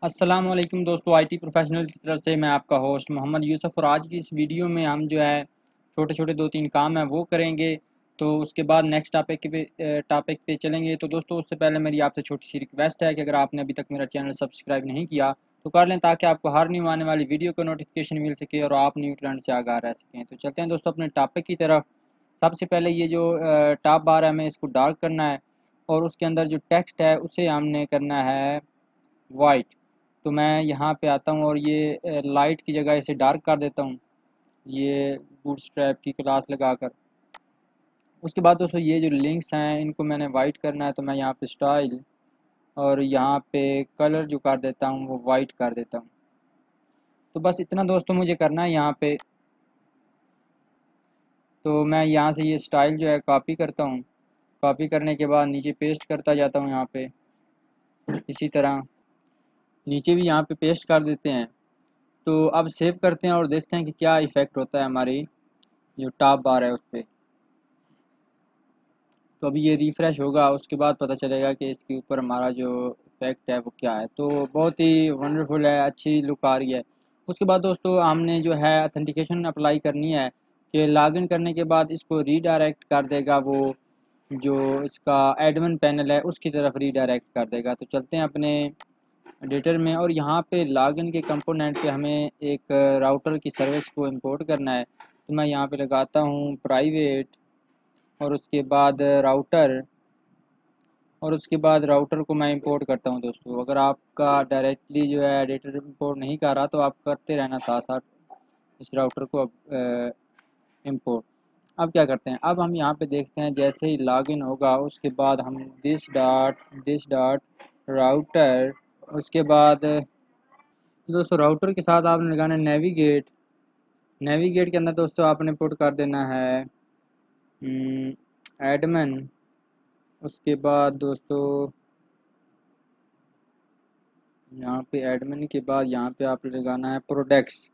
अस्सलाम वालेकुम दोस्तों, आईटी प्रोफेशनल की तरफ से मैं आपका होस्ट मोहम्मद यूसुफ। और आज की इस वीडियो में हम जो है छोटे छोटे 2-3 काम हैं वो करेंगे। तो उसके बाद नेक्स्ट टॉपिक पे चलेंगे। तो दोस्तों, उससे पहले मेरी आपसे छोटी सी रिक्वेस्ट है कि अगर आपने अभी तक मेरा चैनल सब्सक्राइब नहीं किया तो कर लें, ताकि आपको हर न्यू आने वाली वीडियो का नोटिफिकेशन मिल सके और आप न्यू ट्रेंड से आगाह रह सकें। तो चलते हैं दोस्तों अपने टॉपिक की तरफ। सबसे पहले ये जो टॉप बार है, हमें इसको डार्क करना है और उसके अंदर जो टेक्स्ट है उसे हमने करना है वाइट। तो मैं यहाँ पे आता हूँ और ये लाइट की जगह इसे डार्क कर देता हूँ, ये बूटस्ट्रैप की क्लास लगाकर। उसके बाद दोस्तों, ये जो लिंक्स हैं इनको मैंने वाइट करना है, तो मैं यहाँ पे स्टाइल और यहाँ पे कलर जो कर देता हूँ वो वाइट कर देता हूँ। तो बस इतना दोस्तों मुझे करना है यहाँ पे। तो मैं यहाँ से ये स्टाइल जो है कॉपी करता हूँ। कॉपी करने के बाद नीचे पेस्ट करता जाता हूँ यहाँ पे, इसी तरह नीचे भी यहाँ पे पेस्ट कर देते हैं। तो अब सेव करते हैं और देखते हैं कि क्या इफ़ेक्ट होता है हमारी जो टॉप बार है उस पर। तो अभी ये रिफ़्रेश होगा, उसके बाद पता चलेगा कि इसके ऊपर हमारा जो इफ़ेक्ट है वो क्या है। तो बहुत ही वंडरफुल है, अच्छी लुक आ रही है। उसके बाद दोस्तों, हमने जो है ऑथेंटिकेशन अप्लाई करनी है कि लॉगिन करने के बाद इसको रीडायरेक्ट कर देगा, वो जो इसका एडमिन पैनल है उसकी तरफ रीडायरेक्ट कर देगा। तो चलते हैं अपने एडिटर में और यहाँ पे लॉगिन के कंपोनेंट पे हमें एक राउटर की सर्विस को इंपोर्ट करना है। तो मैं यहाँ पे लगाता हूँ प्राइवेट और उसके बाद राउटर, और उसके बाद राउटर को मैं इंपोर्ट करता हूँ। दोस्तों, अगर आपका डायरेक्टली जो है एडिटर इंपोर्ट नहीं कर रहा तो आप करते रहना साथ साथ इस राउटर को इंपोर्ट। अब क्या करते हैं, अब हम यहाँ पे देखते हैं जैसे ही लॉगिन होगा उसके बाद हम दिस डॉट राउटर, उसके बाद दोस्तों राउटर के साथ आपने लगाना है नेविगेट। नेविगेट के अंदर दोस्तों आपने पुट कर देना है एडमिन। उसके बाद दोस्तों यहाँ पे एडमिन के बाद यहाँ पे आपने लगाना है प्रोडक्ट्स।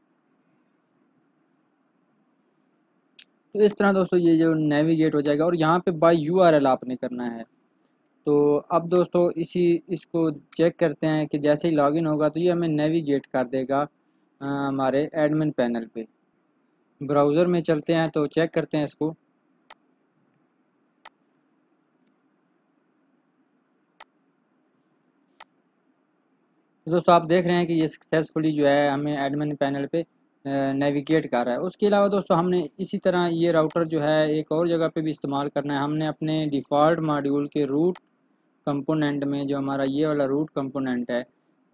तो इस तरह दोस्तों ये जो नेविगेट हो जाएगा और यहाँ पे बाय यूआरएल आपने करना है। तो अब दोस्तों इसको चेक करते हैं कि जैसे ही लॉगिन होगा तो ये हमें नेविगेट कर देगा हमारे एडमिन पैनल पे। ब्राउज़र में चलते हैं तो चेक करते हैं इसको। तो दोस्तों आप देख रहे हैं कि ये सक्सेसफुली जो है हमें एडमिन पैनल पे नेविगेट कर रहा है। उसके अलावा दोस्तों हमने इसी तरह ये राउटर जो है एक और जगह पे भी इस्तेमाल करना है। हमने अपने डिफ़ॉल्ट मॉड्यूल के रूट कंपोनेंट में, जो हमारा ये वाला रूट कंपोनेंट है,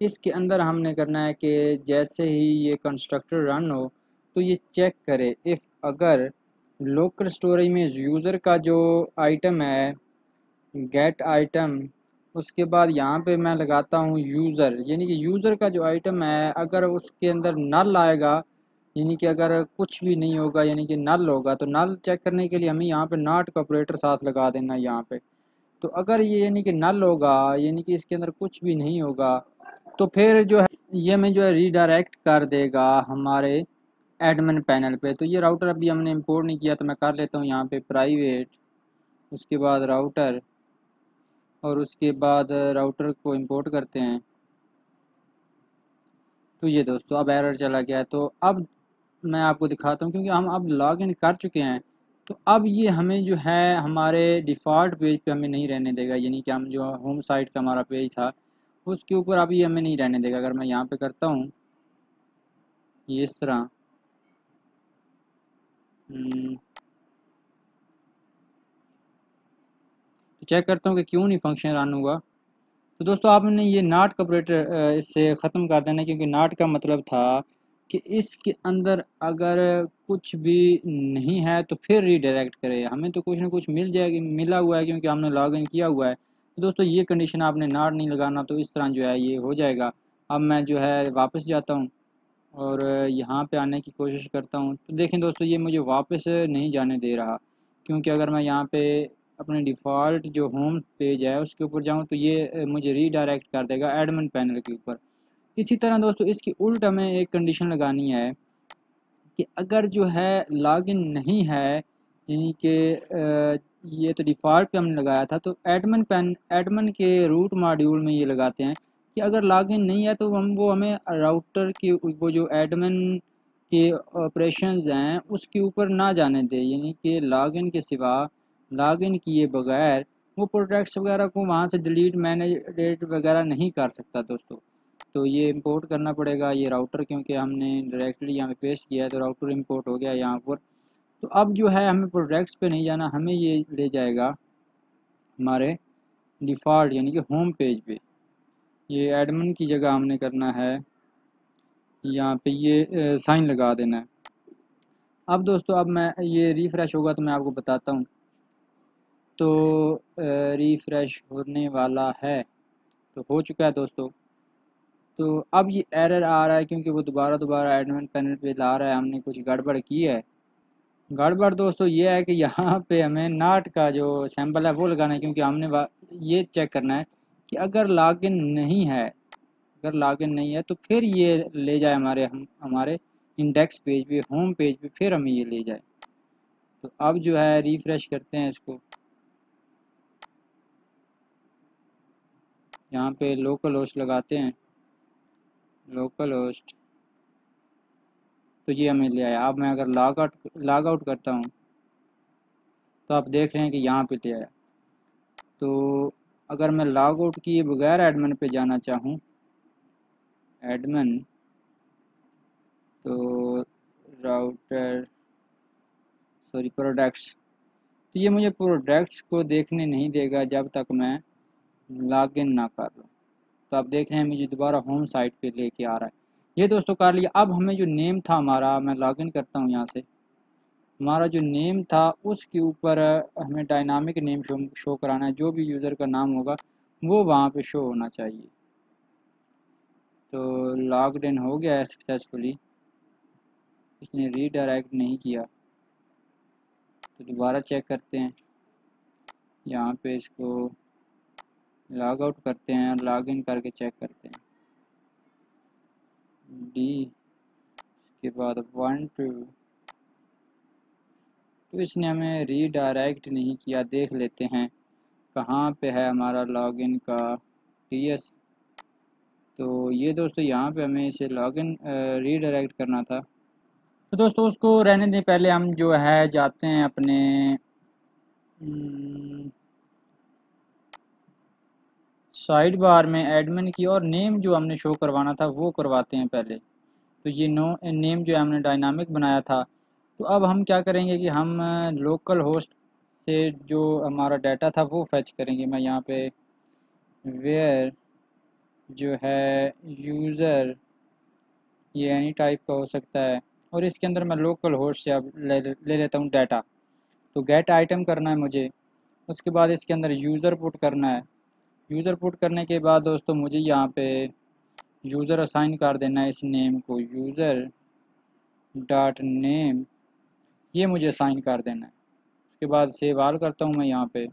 इसके अंदर हमने करना है कि जैसे ही ये कंस्ट्रक्टर रन हो तो ये चेक करे इफ़ अगर लोकल स्टोरेज में यूज़र का जो आइटम है गेट आइटम, उसके बाद यहाँ पे मैं लगाता हूँ यूज़र, यानी कि यूज़र का जो आइटम है अगर उसके अंदर नल आएगा, यानी कि अगर कुछ भी नहीं होगा यानी कि नल होगा, तो नल चेक करने के लिए हमें यहाँ पे नॉट का ऑपरेटर साथ लगा देना है यहाँ पे। तो अगर ये यानी कि नल होगा, यानी कि इसके अंदर कुछ भी नहीं होगा, तो फिर जो है ये हमें जो है रीडायरेक्ट कर देगा हमारे एडमिन पैनल पे। तो ये राउटर अभी हमने इंपोर्ट नहीं किया तो मैं कर लेता हूँ यहाँ पे प्राइवेट, उसके बाद राउटर और उसके बाद राउटर को इंपोर्ट करते हैं। तो ये दोस्तों अब एरर चला गया है। तो अब मैं आपको दिखाता हूँ, क्योंकि हम अब लॉग इन कर चुके हैं। तो अब ये हमें जो है हमारे डिफ़ॉल्ट पेज पे हमें नहीं रहने देगा, यानी कि हम जो होम साइट का हमारा पेज था उसके ऊपर अभी हमें नहीं रहने देगा। अगर मैं यहाँ पे करता हूँ ये इस तरह तो चेक करता हूँ कि क्यों नहीं फंक्शन रन हुआ। तो दोस्तों आपने ये नॉट का ऑपरेटर इससे ख़त्म कर देना है, क्योंकि नॉट का मतलब था कि इसके अंदर अगर कुछ भी नहीं है तो फिर रीडायरेक्ट करे, हमें तो कुछ ना कुछ मिला हुआ है क्योंकि हमने लॉगिन किया हुआ है। तो दोस्तों ये कंडीशन आपने नॉट नहीं लगाना, तो इस तरह जो है ये हो जाएगा। अब मैं जो है वापस जाता हूँ और यहाँ पे आने की कोशिश करता हूँ। तो देखें दोस्तों, ये मुझे वापस नहीं जाने दे रहा, क्योंकि अगर मैं यहाँ पे अपने डिफ़ॉल्ट जो होम पेज है उसके ऊपर जाऊँ तो ये मुझे रीडायरेक्ट कर देगा एडमिन पैनल के ऊपर। इसी तरह दोस्तों इसकी उल्ट हमें एक कंडीशन लगानी है कि अगर जो है लॉगिन नहीं है, यानी कि ये तो डिफ़ॉल्ट पे हमने लगाया था, तो एडमिन के रूट मॉड्यूल में ये लगाते हैं कि अगर लॉगिन नहीं है तो हमें राउटर की वो जो एडमिन के ऑपरेशंस हैं उसके ऊपर ना जाने दे, यानी कि लॉगिन के सिवा, लॉगिन किए बगैर वो प्रोडक्ट्स वगैरह को वहाँ से डिलीट मैनेज डेट वगैरह नहीं कर सकता दोस्तों। तो ये इंपोर्ट करना पड़ेगा ये राउटर, क्योंकि हमने डायरेक्टली यहाँ पे पेस्ट किया है तो राउटर इंपोर्ट हो गया यहाँ पर। तो अब जो है हमें प्रोडक्ट्स पे नहीं जाना, हमें ये ले जाएगा हमारे डिफ़ॉल्ट यानी कि होम पेज पे। ये एडमिन की जगह हमने करना है, यहाँ पे ये साइन लगा देना है। अब दोस्तों अब मैं ये रिफ़्रेश होगा तो मैं आपको बताता हूँ। तो रिफ़्रेश होने वाला है, तो हो चुका है दोस्तों। तो अब ये एरर आ रहा है क्योंकि वो दोबारा दोबारा एडमिन पैनल पे ला रहा है, हमने कुछ गड़बड़ की है। गड़बड़ दोस्तों ये है कि यहाँ पे हमें नाट का जो सैंपल है वो लगाना है, क्योंकि हमने ये चेक करना है कि अगर लॉगिन नहीं है, अगर लॉगिन नहीं है तो फिर ये ले जाए हमारे इंडेक्स पेज पे, होम पेज पे, फिर हमें ये ले जाए। तो अब जो है रिफ़्रेश करते हैं इसको, यहाँ पे लोकल होस्ट लगाते हैं, लोकल होस्ट, तो ये हमें ले आया। अब मैं अगर लॉग आउट करता हूँ तो आप देख रहे हैं कि यहाँ पे ले आया। तो अगर मैं लॉग आउट किए बगैर एडमिन पे जाना चाहूँ, एडमिन, तो राउटर, सॉरी प्रोडक्ट्स, तो ये मुझे प्रोडक्ट्स को देखने नहीं देगा जब तक मैं लॉगिन ना कर लूँ। तो आप देख रहे हैं मुझे दोबारा होम साइट पे लेके आ रहा है। ये दोस्तों कर लिया। अब हमें जो नेम था हमारा, मैं लॉगिन करता हूँ यहाँ से, हमारा जो नेम था उसके ऊपर हमें डायनामिक नेम शो कराना है, जो भी यूज़र का नाम होगा वो वहाँ पे शो होना चाहिए। तो लॉग्ड इन हो गया है सक्सेसफुली, इसने रीडायरेक्ट नहीं किया। तो दोबारा चेक करते हैं, यहाँ पे इसको लॉग आउट करते हैं और लॉग इन करके चेक करते हैं। डी के बाद 1 2, तो इसने हमें रीडायरेक्ट नहीं किया। देख लेते हैं कहाँ पे है हमारा लॉगिन का टीएस। तो ये दोस्तों यहाँ पे हमें इसे लॉगिन रीडायरेक्ट करना था। तो दोस्तों उसको रहने दें, पहले हम जो है जाते हैं अपने साइड बार में एडमिन की, और नेम जो हमने शो करवाना था वो करवाते हैं पहले। तो ये नेम जो है हमने डायनामिक बनाया था। तो अब हम क्या करेंगे कि हम लोकल होस्ट से जो हमारा डाटा था वो फैच करेंगे। मैं यहाँ पे वेयर जो है यूज़र, ये एनी टाइप का हो सकता है, और इसके अंदर मैं लोकल होस्ट से अब ले लेता हूँ डाटा। तो गेट आइटम करना है मुझे, उसके बाद इसके अंदर यूज़र पुट करना है। यूज़र पुट करने के बाद दोस्तों मुझे यहाँ पे यूज़र असाइन कर देना है, इस नेम को यूज़र डॉट नेम, ये मुझे असाइन कर देना है। उसके बाद सेव ऑल करता हूँ मैं यहाँ पे।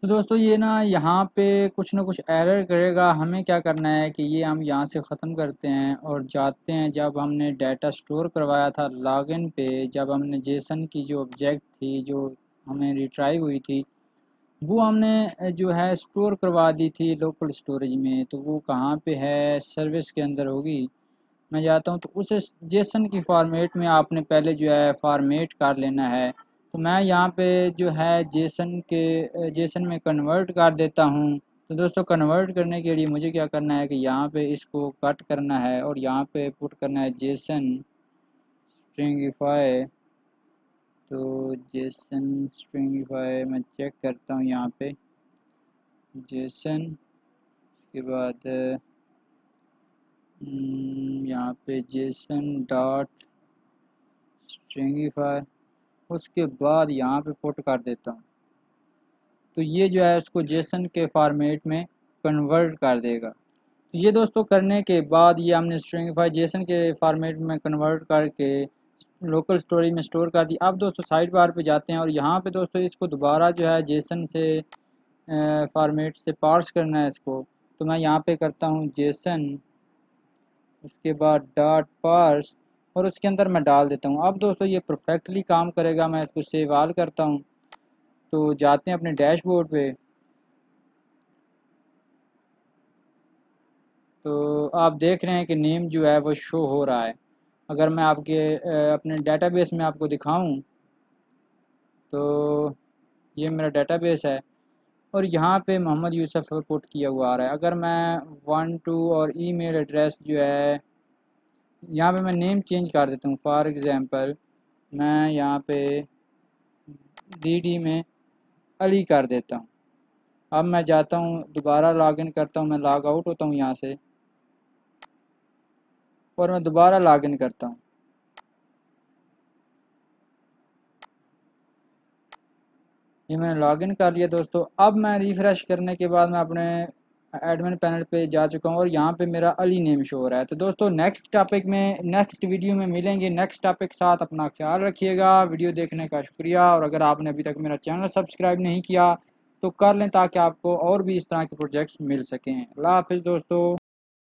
तो दोस्तों ये यहाँ पे कुछ ना कुछ एरर करेगा, हमें क्या करना है कि ये हम यहाँ से ख़त्म करते हैं और जाते हैं जब हमने डाटा स्टोर करवाया था लॉगिन पे, जब हमने जेसन की जो ऑब्जेक्ट थी जो हमें रिट्राइव हुई थी वो हमने जो है स्टोर करवा दी थी लोकल स्टोरेज में। तो वो कहाँ पे है, सर्विस के अंदर होगी। मैं जाता हूँ तो उसे जेसन की फॉर्मेट में आपने पहले जो है फॉर्मेट कर लेना है। तो मैं यहाँ पे जो है जेसन में कन्वर्ट कर देता हूँ। तो दोस्तों कन्वर्ट करने के लिए मुझे क्या करना है कि यहाँ पे इसको कट करना है और यहाँ पे पुट करना है जेसन स्ट्रिंगिफाई। तो जेसन स्ट्रिंगिफाई मैं चेक करता हूँ यहाँ पे जेसन के बाद यहाँ पे जेसन डॉट स्ट्रिंगिफाई, उसके बाद यहाँ पे पुट कर देता हूँ। तो ये जो है उसको जेसन के फॉर्मेट में कन्वर्ट कर देगा। तो ये दोस्तों करने के बाद ये हमने स्ट्रिंगिफाई जेसन के फॉर्मेट में कन्वर्ट करके लोकल स्टोरेज में स्टोर कर दी। अब दोस्तों साइड बार पे जाते हैं और यहाँ पे दोस्तों इसको दोबारा जो है जेसन से फॉर्मेट से पार्स करना है इसको। तो मैं यहाँ पे करता हूँ जेसन, उसके बाद डॉट पार्स, और उसके अंदर मैं डाल देता हूँ। अब दोस्तों ये परफेक्टली काम करेगा। मैं इसको सेव ऑल करता हूँ। तो जाते हैं अपने डैशबोर्ड पे, तो आप देख रहे हैं कि नेम जो है वो शो हो रहा है। अगर मैं आपके अपने डेटाबेस में आपको दिखाऊं तो ये मेरा डेटाबेस है और यहाँ पे मोहम्मद यूसुफ पुट किया हुआ आ रहा है। अगर मैं 1 2 और ईमेल एड्रेस जो है यहाँ पे मैं नेम चेंज कर देता हूँ। फॉर एग्ज़ाम्पल मैं यहाँ पे डी में अली कर देता हूँ। अब मैं जाता हूँ दोबारा लॉगिन करता हूँ, मैं लॉग आउट होता हूँ यहाँ से और मैं दोबारा लॉगिन करता हूँ। ये मैंने लॉगिन कर लिया दोस्तों। अब मैं रिफ़्रेश करने के बाद मैं अपने एडमिन पैनल पे जा चुका हूँ और यहाँ पे मेरा अली नेम शो हो रहा है। तो दोस्तों नेक्स्ट टॉपिक में नेक्स्ट वीडियो में मिलेंगे नेक्स्ट टॉपिक के साथ। अपना ख्याल रखिएगा। वीडियो देखने का शुक्रिया और अगर आपने अभी तक मेरा चैनल सब्सक्राइब नहीं किया तो कर लें ताकि आपको और भी इस तरह के प्रोजेक्ट्स मिल सकें। अल्लाह हाफ़िज़ दोस्तों।